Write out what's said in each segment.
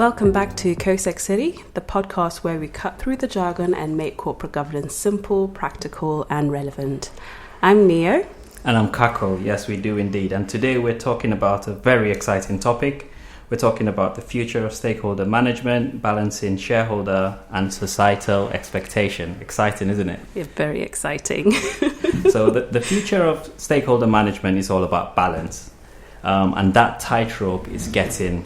Welcome back to CoSeCity, the podcast where we cut through the jargon and make corporate governance simple, practical, and relevant. I'm Neo. And I'm Kako. Yes, we do indeed. And today we're talking about a very exciting topic. We're talking about the future of stakeholder management, balancing shareholder and societal expectation. Exciting, isn't it? Yeah, very exciting. So the future of stakeholder management is all about balance. And that tightrope is getting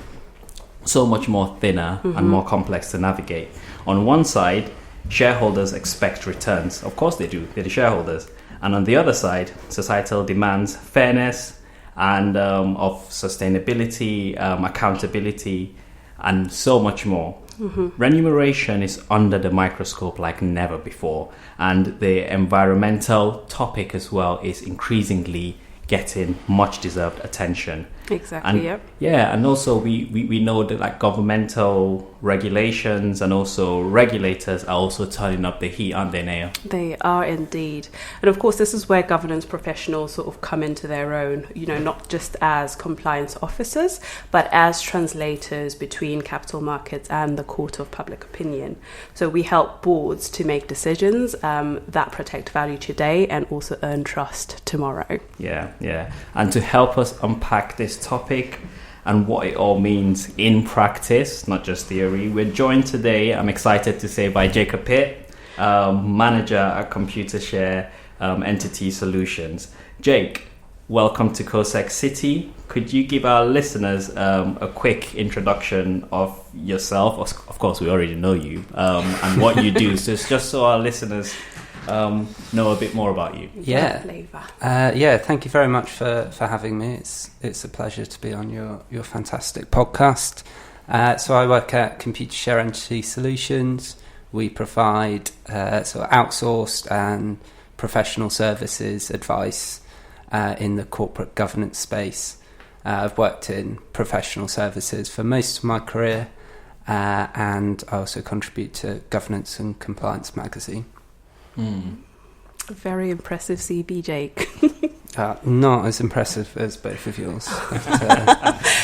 so much more thinner and more complex to navigate. On one side, shareholders expect returns. Of course they do. They're the shareholders. And on the other side, societal demands fairness and of sustainability, accountability, and so much more. Remuneration is under the microscope like never before. And the environmental topic as well is increasingly getting much deserved attention. Exactly, and, yep. Yeah, and also we know that like governmental regulations and also regulators are also turning up the heat, aren't they, Neo? They are indeed. And of course, this is where governance professionals sort of come into their own, not just as compliance officers, but as translators between capital markets and the court of public opinion. So we help boards to make decisions that protect value today and also earn trust tomorrow. Yeah. And to help us unpack this topic and what it all means in practice, not just theory, we're joined today, I'm excited to say, by Jacob Pitt, manager at ComputerShare Entity Solutions. Jake, welcome to CoSeCity. Could you give our listeners a quick introduction of yourself? Of course, we already know you, and what you do. So it's just so our listeners know a bit more about you. Thank you very much for having me. It's a pleasure to be on your fantastic podcast. So I work at ComputerShare Entity Solutions. We provide sort of outsourced and professional services advice in the corporate governance space. I've worked in professional services for most of my career, and I also contribute to Governance and Compliance magazine. Very impressive CV, Jake. Not as impressive as both of yours.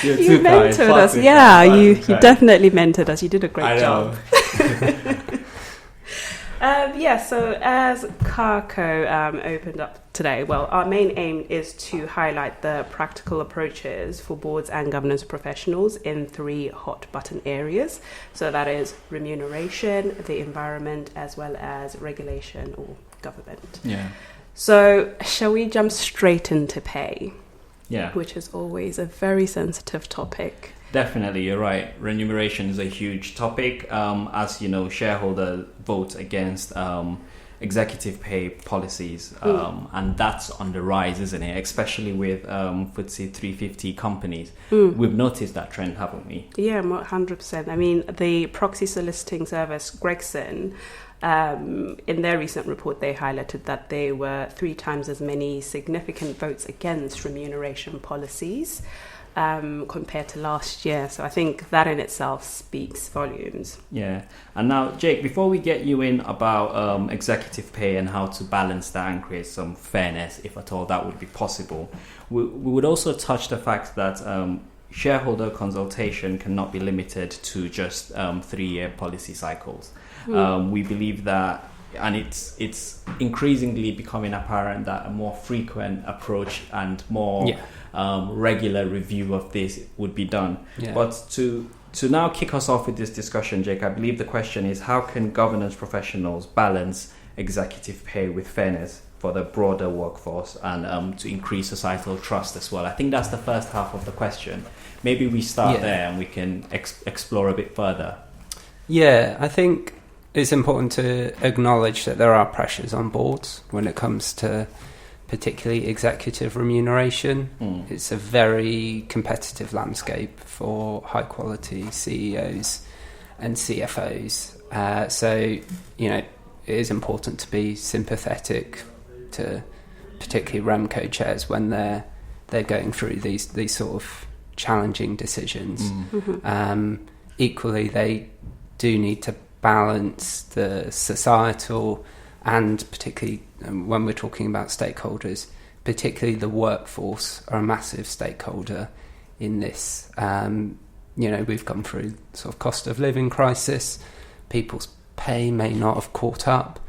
You mentored us. Yeah, you definitely mentored us. You did a great job. So as Kako opened up today, well, our main aim is to highlight the practical approaches for boards and governance professionals in 3 hot button areas. So that is remuneration, the environment, as well as regulation or government. Yeah. So shall we jump straight into pay? Yeah. Which is always a very sensitive topic. Definitely, you're right. Remuneration is a huge topic. As you know, shareholders vote against executive pay policies, and that's on the rise, isn't it? Especially with FTSE 350 companies. We've noticed that trend, haven't we? Yeah, 100%. I mean, the proxy soliciting service Gregson, in their recent report, they highlighted that there were 3 times as many significant votes against remuneration policies compared to last year. So I think that in itself speaks volumes. Yeah. And now, Jake, before we get you in about executive pay and how to balance that and create some fairness, if at all that would be possible, we would also touch the fact that shareholder consultation cannot be limited to just 3-year policy cycles. We believe that, and it's increasingly becoming apparent that a more frequent approach and more regular review of this would be done. Yeah. But to now kick us off with this discussion, Jake, I believe the question is, how can governance professionals balance executive pay with fairness for the broader workforce and to increase societal trust as well? I think that's the first half of the question. Maybe we start there and we can explore a bit further. Yeah, I think it's important to acknowledge that there are pressures on boards when it comes to particularly executive remuneration. It's a very competitive landscape for high quality CEOs and CFOs. So, it is important to be sympathetic to particularly Remco chairs when they're going through these sort of challenging decisions. Equally, they do need to balance the societal and particularly when we're talking about stakeholders, particularly the workforce are a massive stakeholder in this. we've gone through sort of cost of living crisis. People's pay may not have caught up.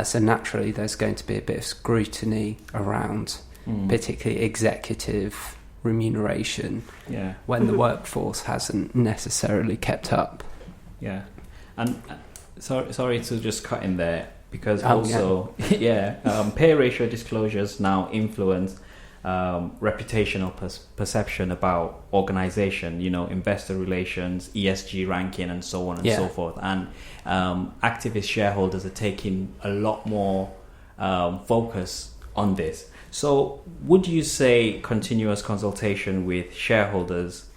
So naturally, there's going to be a bit of scrutiny around particularly executive remuneration when the workforce hasn't necessarily kept up. Yeah. And sorry to just cut in there, because pay ratio disclosures now influence reputational perception about organization, investor relations, ESG ranking, and so on and so forth. And activist shareholders are taking a lot more focus on this. So would you say continuous consultation with shareholders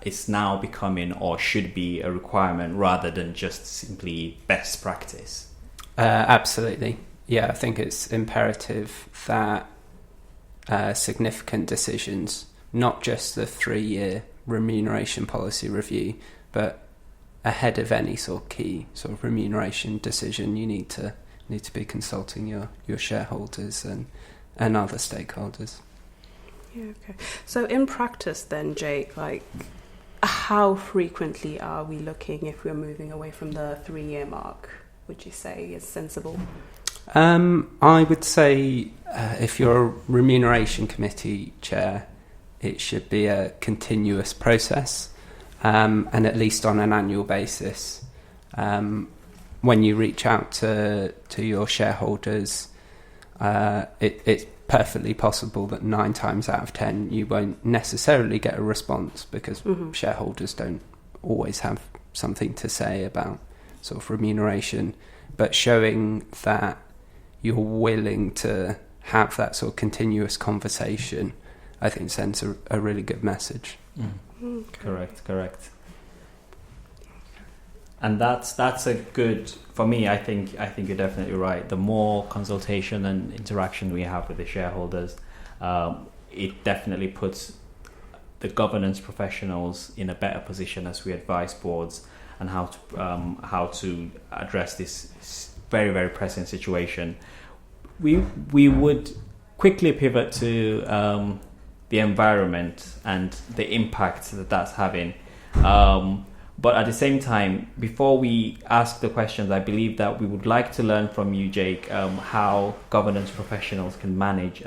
is now becoming, or should be, a requirement rather than just simply best practice? Absolutely. Yeah, I think it's imperative that significant decisions, not just the 3-year remuneration policy review, but ahead of any sort of key sort of remuneration decision, you need to be consulting your shareholders and other stakeholders. Yeah, okay. So in practice then, Jake, how frequently are we looking if we're moving away from the 3-year mark, would you say is sensible? I would say if you're a remuneration committee chair, it should be a continuous process, and at least on an annual basis. When you reach out to your shareholders, it's perfectly possible that 9 times out of 10 you won't necessarily get a response, because shareholders don't always have something to say about sort of remuneration. But showing that you're willing to have that sort of continuous conversation, I think sends a really good message. Correct. And that's a good, for me, I think you're definitely right. The more consultation and interaction we have with the shareholders, it definitely puts the governance professionals in a better position as we advise boards and how to address this very, very pressing situation. We would quickly pivot to the environment and the impact that's having. But at the same time, before we ask the questions, I believe that we would like to learn from you, Jake, how governance professionals can manage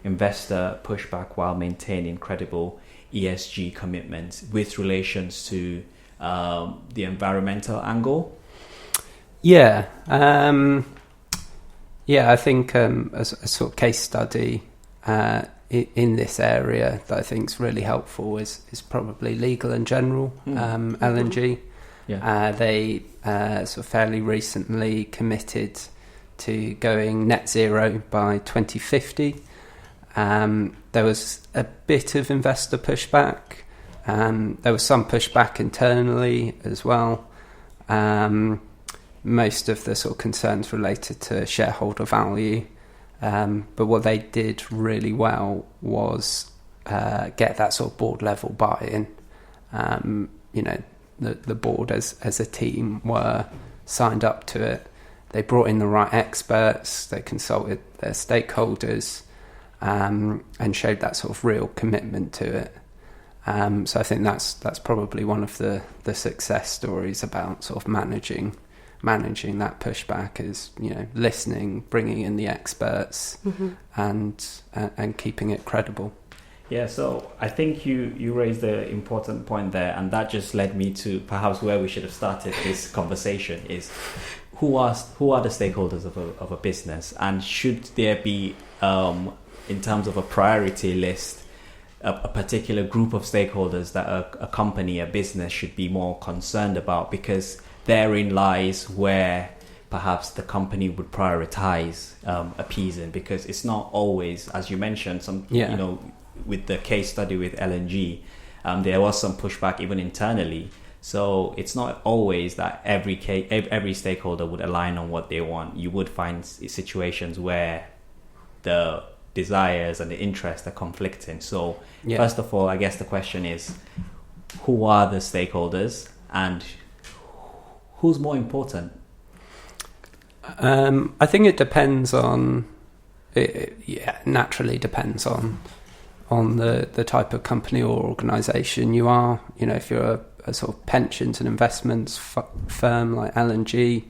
investor pushback while maintaining credible ESG commitments with relations to the environmental angle. Yeah. I think a sort of case study in this area that I think is really helpful is probably Legal and General, L&G. They sort of fairly recently committed to going net zero by 2050. There was a bit of investor pushback. There was some pushback internally as well. Most of the sort of concerns related to shareholder value. But what they did really well was get that sort of board level buy-in. The board as a team were signed up to it. They brought in the right experts. They consulted their stakeholders and showed that sort of real commitment to it. So I think that's probably one of the success stories about sort of managing that pushback, is listening, bringing in the experts, and keeping it credible. Yeah, so I think you raised the important point there, and that just led me to perhaps where we should have started this conversation: is who are the stakeholders of a business, and should there be, in terms of a priority list, a particular group of stakeholders that a company, a business should be more concerned about, because therein lies where perhaps the company would prioritize appeasing, because it's not always, as you mentioned, with the case study with L&G, there was some pushback even internally. So it's not always that every stakeholder would align on what they want. You would find situations where the desires and the interests are conflicting. So first of all, I guess the question is, who are the stakeholders and who's more important? I think it depends on. It naturally depends on on the type of company or organisation you are. You know, if you're a sort of pensions and investments firm like L&G,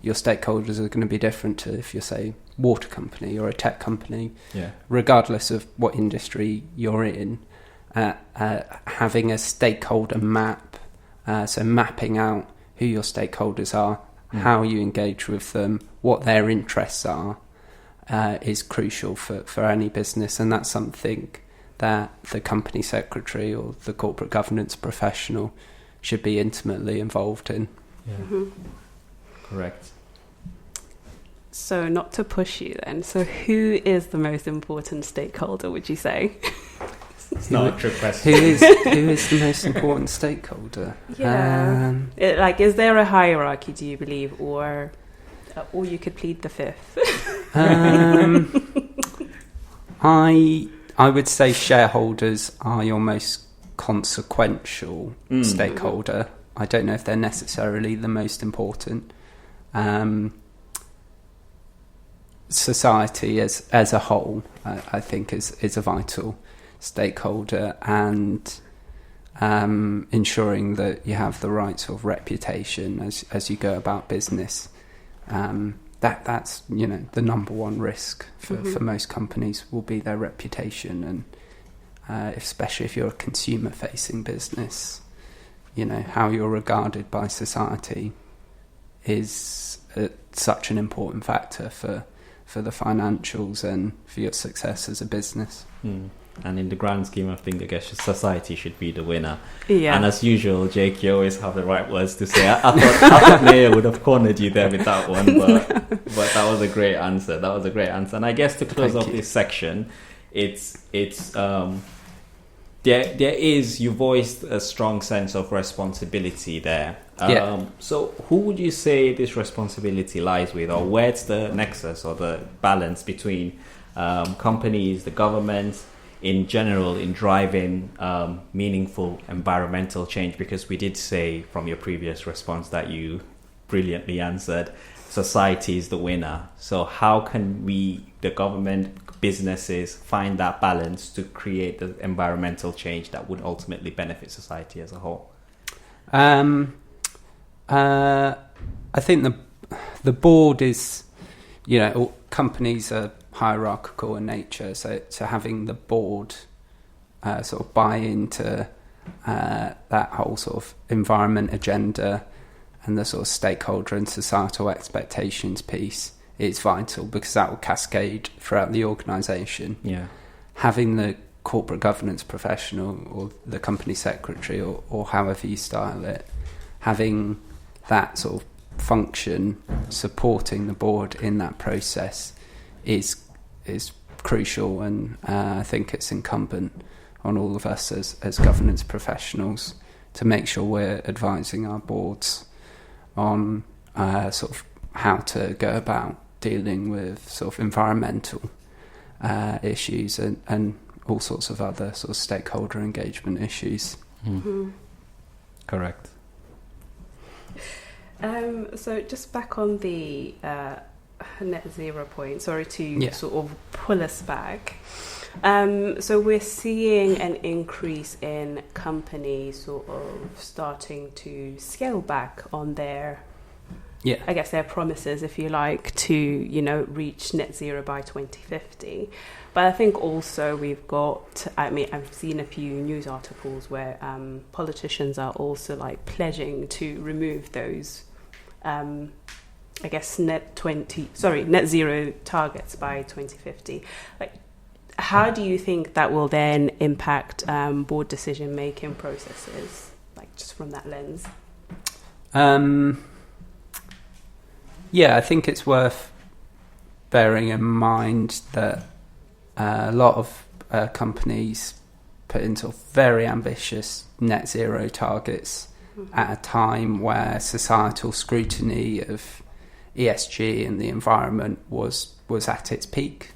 your stakeholders are going to be different to if you're, say, water company or a tech company. Yeah. Regardless of what industry you're in, having a stakeholder map, so mapping out who your stakeholders are, how you engage with them, what their interests are, is crucial for any business, and that's something that the company secretary or the corporate governance professional should be intimately involved in. Yeah. Correct. So not to push you then, so who is the most important stakeholder, would you say? It's not a trick question. Who is the most important stakeholder? Yeah. Is there a hierarchy, do you believe, or you could plead the fifth? I would say shareholders are your most consequential stakeholder. I don't know if they're necessarily the most important. Society as a whole, I think, is a vital stakeholder, and ensuring that you have the right sort of reputation as you go about business. That's the number one risk for most companies will be their reputation, and especially if you're a consumer facing business, how you're regarded by society is such an important factor for the financials and for your success as a business. And in the grand scheme of things, I guess society should be the winner. Yeah. And as usual, Jake, you always have the right words to say. I thought Neo would have cornered you there with that one, but that was a great answer. And I guess to close off this section, you voiced a strong sense of responsibility there. So who would you say this responsibility lies with, or where's the nexus or the balance between companies, the government, in general, in driving meaningful environmental change? Because we did say from your previous response that you brilliantly answered, society is the winner. So how can we, the government, businesses, find that balance to create the environmental change that would ultimately benefit society as a whole? I think the board is, companies are hierarchical in nature, so having the board sort of buy into that whole sort of environment agenda and the sort of stakeholder and societal expectations piece is vital, because that will cascade throughout the organisation. Yeah. Having the corporate governance professional or the company secretary or however you style it, having that sort of function supporting the board in that process is crucial, and I think it's incumbent on all of us as governance professionals to make sure we're advising our boards on sort of how to go about dealing with sort of environmental issues and all sorts of other sort of stakeholder engagement issues. Correct. So just back on the net zero point, sorry to sort of pull us back. So we're seeing an increase in companies sort of starting to scale back on their, I guess their promises, if you like, to, reach net zero by 2050. But I think also we've got, I've seen a few news articles where politicians are also like pledging to remove those net zero targets by 2050. Like, how do you think that will then impact board decision making processes, like just from that lens? I think it's worth bearing in mind that a lot of companies put into very ambitious net zero targets at a time where societal scrutiny of ESG and the environment was at its peak.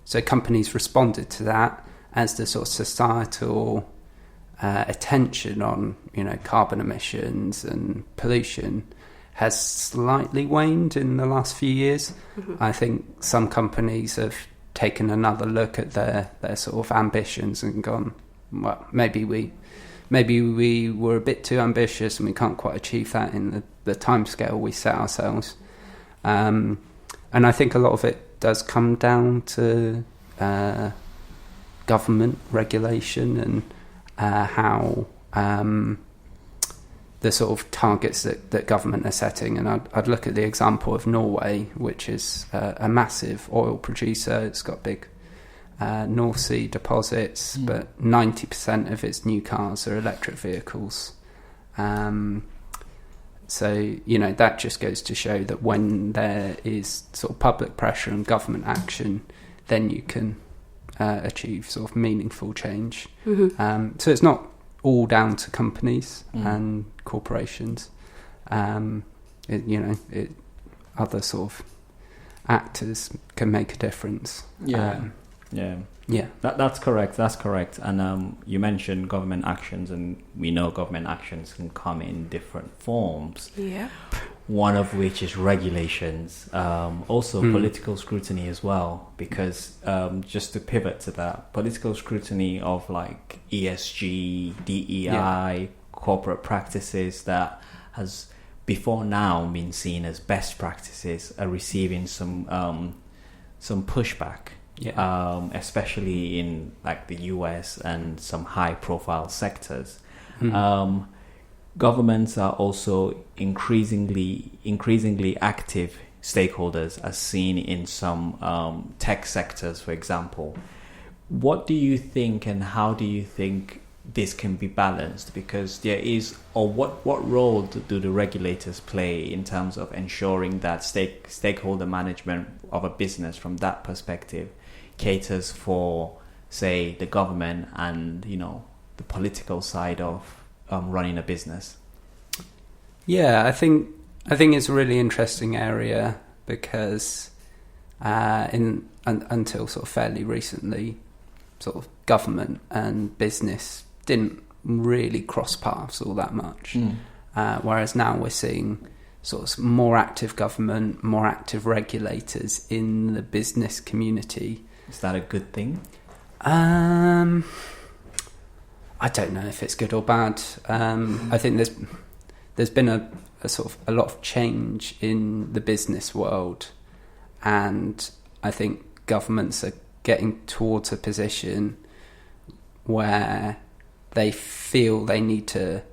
So companies responded to that as the sort of societal attention on carbon emissions and pollution has slightly waned in the last few years. I think some companies have taken another look at their sort of ambitions and gone, well, maybe we were a bit too ambitious and we can't quite achieve that in the timescale we set ourselves. And I think a lot of it does come down to government regulation and how the sort of targets that government are setting. And I'd look at the example of Norway, which is a massive oil producer. It's got big North Sea deposits, but 90% of its new cars are electric vehicles. So, that just goes to show that when there is sort of public pressure and government action, then you can achieve sort of meaningful change. So it's not all down to companies and corporations. Other sort of actors can make a difference. That's correct. And you mentioned government actions, and we know government actions can come in different forms. Yep. One of which is regulations, also political scrutiny as well, because just to pivot to that, political scrutiny of like ESG, DEI, corporate practices that has before now been seen as best practices are receiving some pushback, especially in like the US and some high profile sectors. Governments are also increasingly active stakeholders, as seen in some tech sectors, for example. What do you think, and how do you think this can be balanced? Because there is, or what role do the regulators play in terms of ensuring that stakeholder management of a business from that perspective caters for, say, the government and the political side of running a business? I think it's a really interesting area, because until sort of fairly recently, sort of government and business didn't really cross paths all that much. Whereas now we're seeing sort of more active government, more active regulators in the business community. Is that a good thing? I don't know if it's good or bad. I think there's been a sort of a lot of change in the business world, and I think governments are getting towards a position where they feel they need to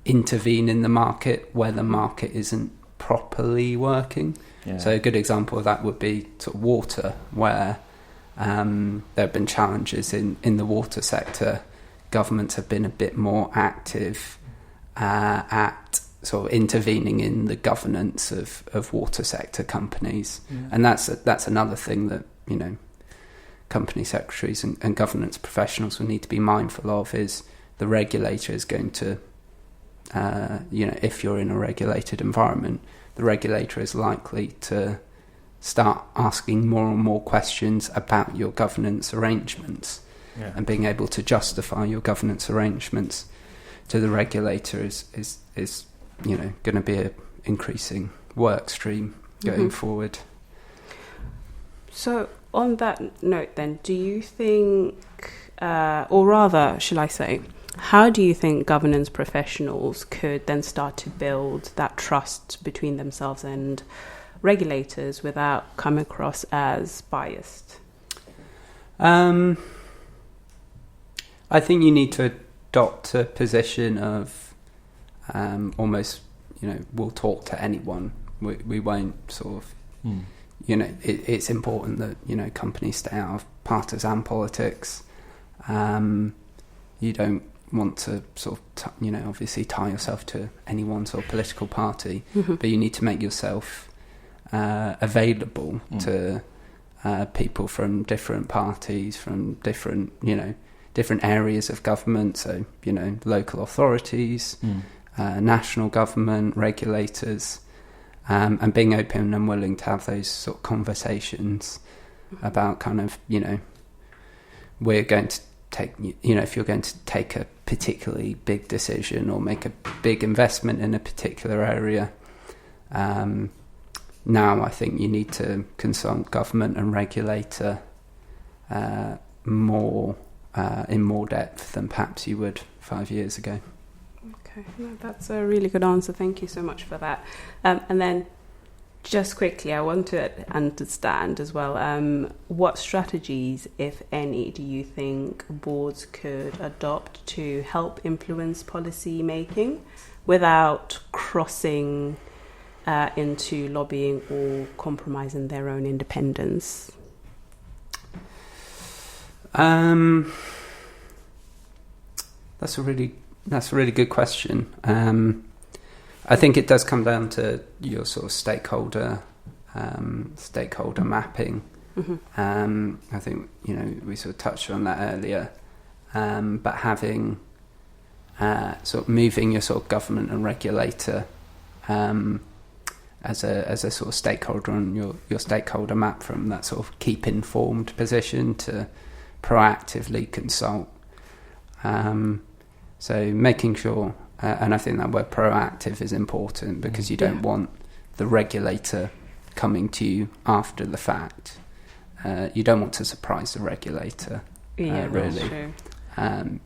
intervene in the market where the market isn't properly working. So a good example of that would be sort of water, where there have been challenges in the water sector. Governments have been a bit more active at sort of intervening in the governance of water sector companies, and that's another thing that company secretaries and governance professionals will need to be mindful of. Is the regulator is going to, if you're in a regulated environment, the regulator is likely to start asking more and more questions about your governance arrangements. And being able to justify your governance arrangements to the regulator is going to be an increasing work stream going forward. So on that note then, do you think, or rather, shall I say, how do you think governance professionals could then start to build that trust between themselves and regulators without coming across as biased? I think you need to adopt a position of almost, we'll talk to anyone. We won't sort of, it's important that, companies stay out of partisan politics. You don't want to sort of, obviously tie yourself to any one sort of political party, but you need to make yourself available to people from different parties, from different areas of government, so local authorities, national government, regulators, and being open and willing to have those sort of conversations about kind of we're going to take if you're going to take a particularly big decision or make a big investment in a particular area. Now I think you need to consult government and regulator more in more depth than perhaps you would 5 years ago. Okay, no, that's a really good answer. Thank you so much for that. And then just quickly, I want to understand as well, what strategies, if any, do you think boards could adopt to help influence policy making without crossing into lobbying or compromising their own independence? That's a really good question. I think it does come down to your sort of stakeholder mapping. Mm-hmm. I think we sort of touched on that earlier, but having sort of moving your sort of government and regulator as a sort of stakeholder on your stakeholder map from that sort of keep informed position to proactively consult. So making sure, and I think that word proactive is important because you don't want the regulator coming to you after the fact. You don't want to surprise the regulator. Really. That's true.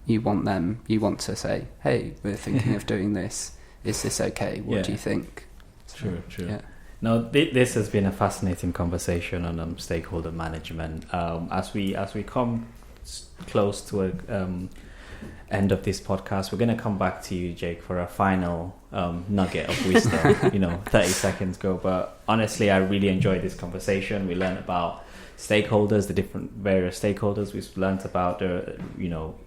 You want to say, hey, we're thinking of doing this. Is this okay? What do you think? True. Yeah. Now, this has been a fascinating conversation on stakeholder management. As we come close to a end of this podcast, we're going to come back to you, Jake, for a final nugget of wisdom. 30 seconds ago. But honestly, I really enjoyed this conversation. We learned about stakeholders, the different various stakeholders. We've learned about the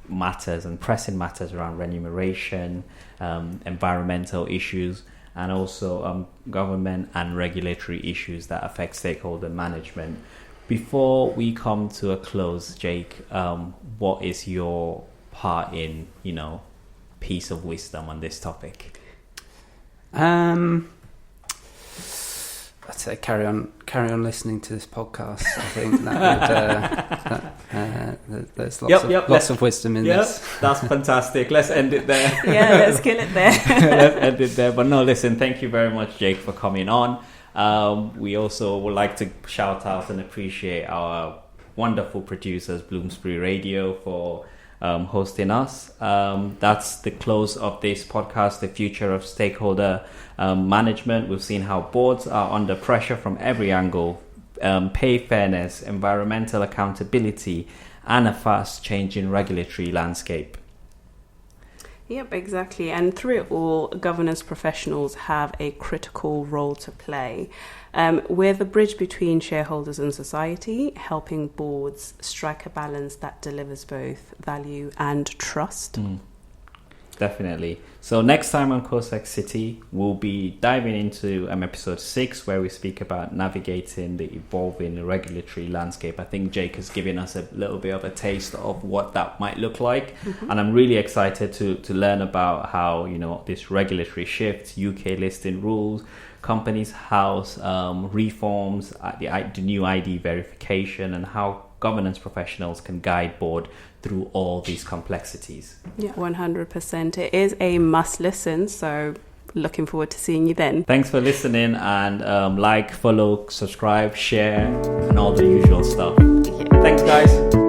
matters and pressing matters around remuneration, environmental issues, and also government and regulatory issues that affect stakeholder management. Before we come to a close, Jake, what is your part in piece of wisdom on this topic? I'd say carry on listening to this podcast. I think that would, there's lots of wisdom in this. That's fantastic. Let's end it there. Yeah, let's kill it there. Let's end it there. But no, listen, thank you very much, Jake, for coming on. We also would like to shout out and appreciate our wonderful producers, Bloomsbury Radio, for hosting us. That's the close of this podcast, The Future of Stakeholder Management. We've seen how boards are under pressure from every angle, pay fairness, environmental accountability, and a fast changing regulatory landscape. Yep, exactly. And through it all, governance professionals have a critical role to play. We're the bridge between shareholders and society, helping boards strike a balance that delivers both value and trust. Definitely. So next time on CoSeCity, we'll be diving into episode 6, where we speak about navigating the evolving regulatory landscape. I think Jake has given us a little bit of a taste of what that might look like. Mm-hmm. And I'm really excited to learn about how, this regulatory shift, UK listing rules, Companies House reforms, the new ID verification, and how governance professionals can guide board through all these complexities. Yeah, 100%. It is a must listen, so looking forward to seeing you then. Thanks for listening, and follow, subscribe, share, and all the usual stuff. Yeah. Thanks, guys.